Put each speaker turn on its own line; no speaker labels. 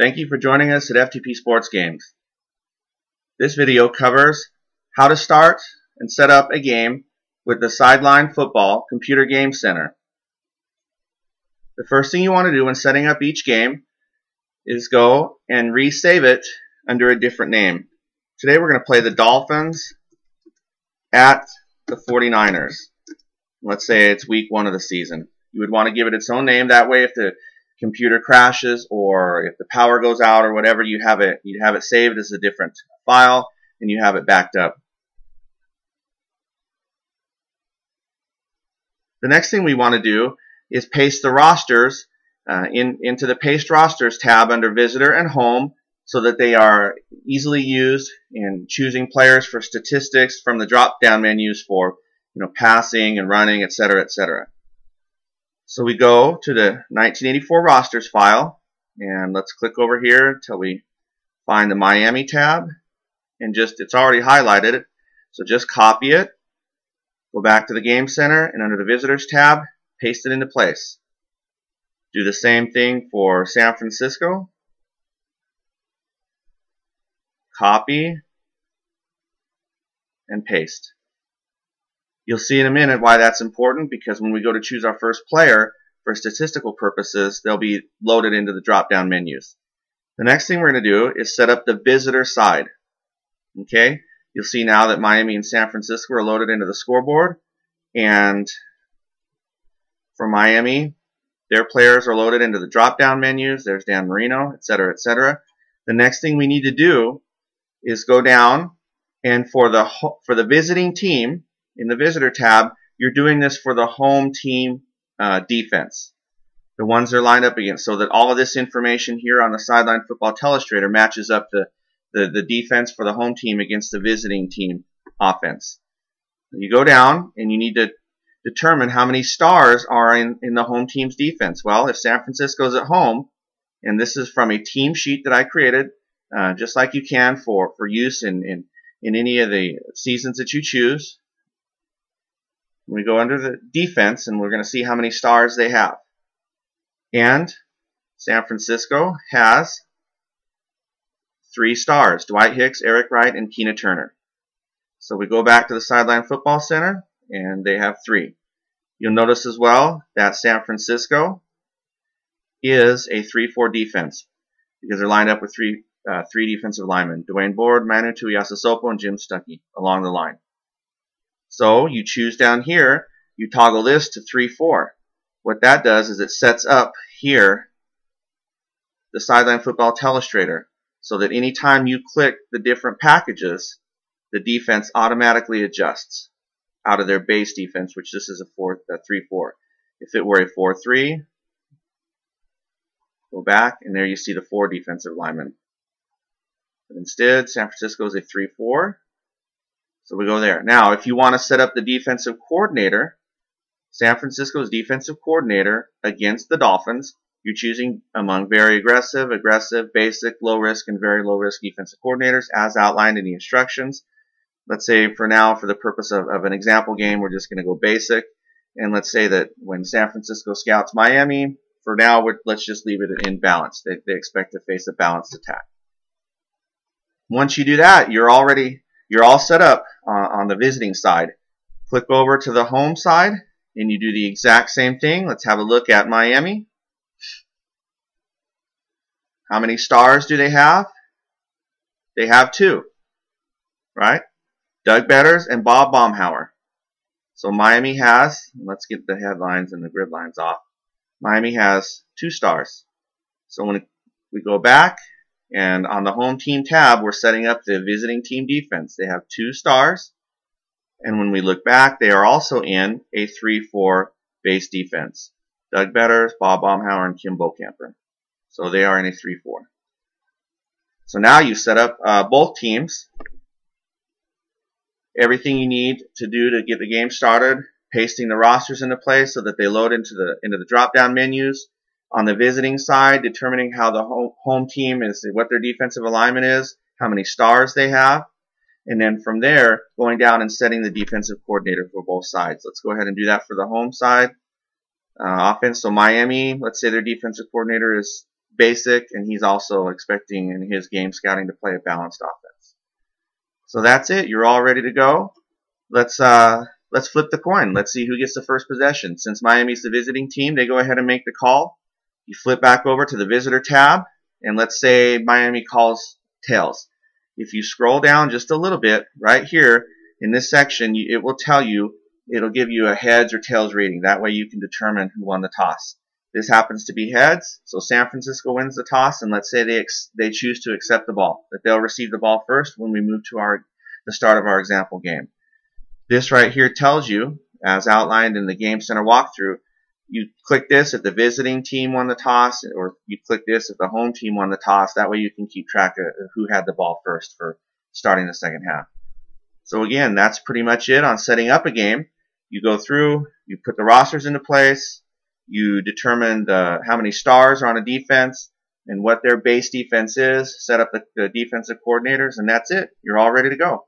Thank you for joining us at FTP Sports Games. This video covers how to start and set up a game with the Sideline Football Computer Game Center. The first thing you want to do when setting up each game is go and resave it under a different name. Today we're going to play the Dolphins at the 49ers. Let's say it's week 1 of the season. You would want to give it its own name. That way if the computer crashes or if the power goes out or whatever, you'd have it saved as a different file and you have it backed up. The next thing we want to do is paste the rosters into the Paste Rosters tab under Visitor and Home so that they are easily used in choosing players for statistics from the drop-down menus for passing and running, etc., etc. So we go to the 1984 rosters file, and let's click over here until we find the Miami tab, and it's already highlighted, so just copy it, go back to the Game Center, and under the Visitors tab, paste it into place. Do the same thing for San Francisco. Copy and paste. You'll see in a minute why that's important, because when we go to choose our first player for statistical purposes, they'll be loaded into the drop-down menus. The next thing we're going to do is set up the visitor side. Okay? You'll see now that Miami and San Francisco are loaded into the scoreboard, and for Miami, their players are loaded into the drop-down menus. There's Dan Marino, etc., etc. The next thing we need to do is go down, and for the visiting team, in the Visitor tab, you're doing this for the home team defense. The ones they're lined up against, so that all of this information here on the Sideline Football Telestrator matches up the defense for the home team against the visiting team offense. You go down, and you need to determine how many stars are in the home team's defense. Well, if San Francisco's at home, and this is from a team sheet that I created, just like you can for use in any of the seasons that you choose. We go under the defense, and we're going to see how many stars they have. And San Francisco has 3 stars: Dwight Hicks, Eric Wright, and Keena Turner. So we go back to the Sideline Football Center, and they have 3. You'll notice as well that San Francisco is a 3-4 defense because they're lined up with three defensive linemen: Dwayne Board, Manu Tuiasosopo, and Jim Stuckey along the line. So you choose down here, you toggle this to 3-4. What that does is it sets up here the Sideline Football Telestrator so that anytime you click the different packages, the defense automatically adjusts out of their base defense, which this is a 3-4. If it were a 4-3, go back, and there you see the 4 defensive linemen. But instead, San Francisco is a 3-4. So we go there. Now, if you want to set up the defensive coordinator, San Francisco's defensive coordinator against the Dolphins, you're choosing among very aggressive, basic, low risk, and very low risk defensive coordinators as outlined in the instructions. Let's say for now, for the purpose of an example game, we're just going to go basic. And let's say that when San Francisco scouts Miami, for now, let's just leave it in balance. They expect to face a balanced attack. Once you do that, you're all set up on the visiting side. Click over to the home side, and you do the exact same thing. Let's have a look at Miami. How many stars do they have? They have 2, right? Doug Betters and Bob Baumhauer. So Miami has, let's get the headlines and the grid lines off. Miami has 2 stars. So when we go back, and on the home team tab, we're setting up the visiting team defense. They have 2 stars. And when we look back, they are also in a 3-4 base defense. Doug Betters, Bob Baumhauer, and Kim Bokamper. So they are in a 3-4. So now you set up both teams. Everything you need to do to get the game started, pasting the rosters into place so that they load into the drop-down menus. On the visiting side, determining how the home team is, what their defensive alignment is, how many stars they have, and then from there, going down and setting the defensive coordinator for both sides. Let's go ahead and do that for the home side. Offense, so Miami, let's say their defensive coordinator is basic, and he's also expecting in his game scouting to play a balanced offense. So that's it. You're all ready to go. Let's flip the coin. Let's see who gets the first possession. Since Miami's the visiting team, they go ahead and make the call. You flip back over to the visitor tab, and let's say Miami calls tails. If you scroll down just a little bit, right here in this section, it will tell you, it'll give you a heads or tails rating. That way you can determine who won the toss. This happens to be heads, so San Francisco wins the toss, and let's say they choose to accept the ball, that they'll receive the ball first when we move to the start of our example game. This right here tells you, as outlined in the Game Center walkthrough, you click this if the visiting team won the toss, or you click this if the home team won the toss. That way you can keep track of who had the ball first for starting the second half. So again, that's pretty much it on setting up a game. You go through, you put the rosters into place, you determine how many stars are on a defense and what their base defense is, set up the defensive coordinators, and that's it. You're all ready to go.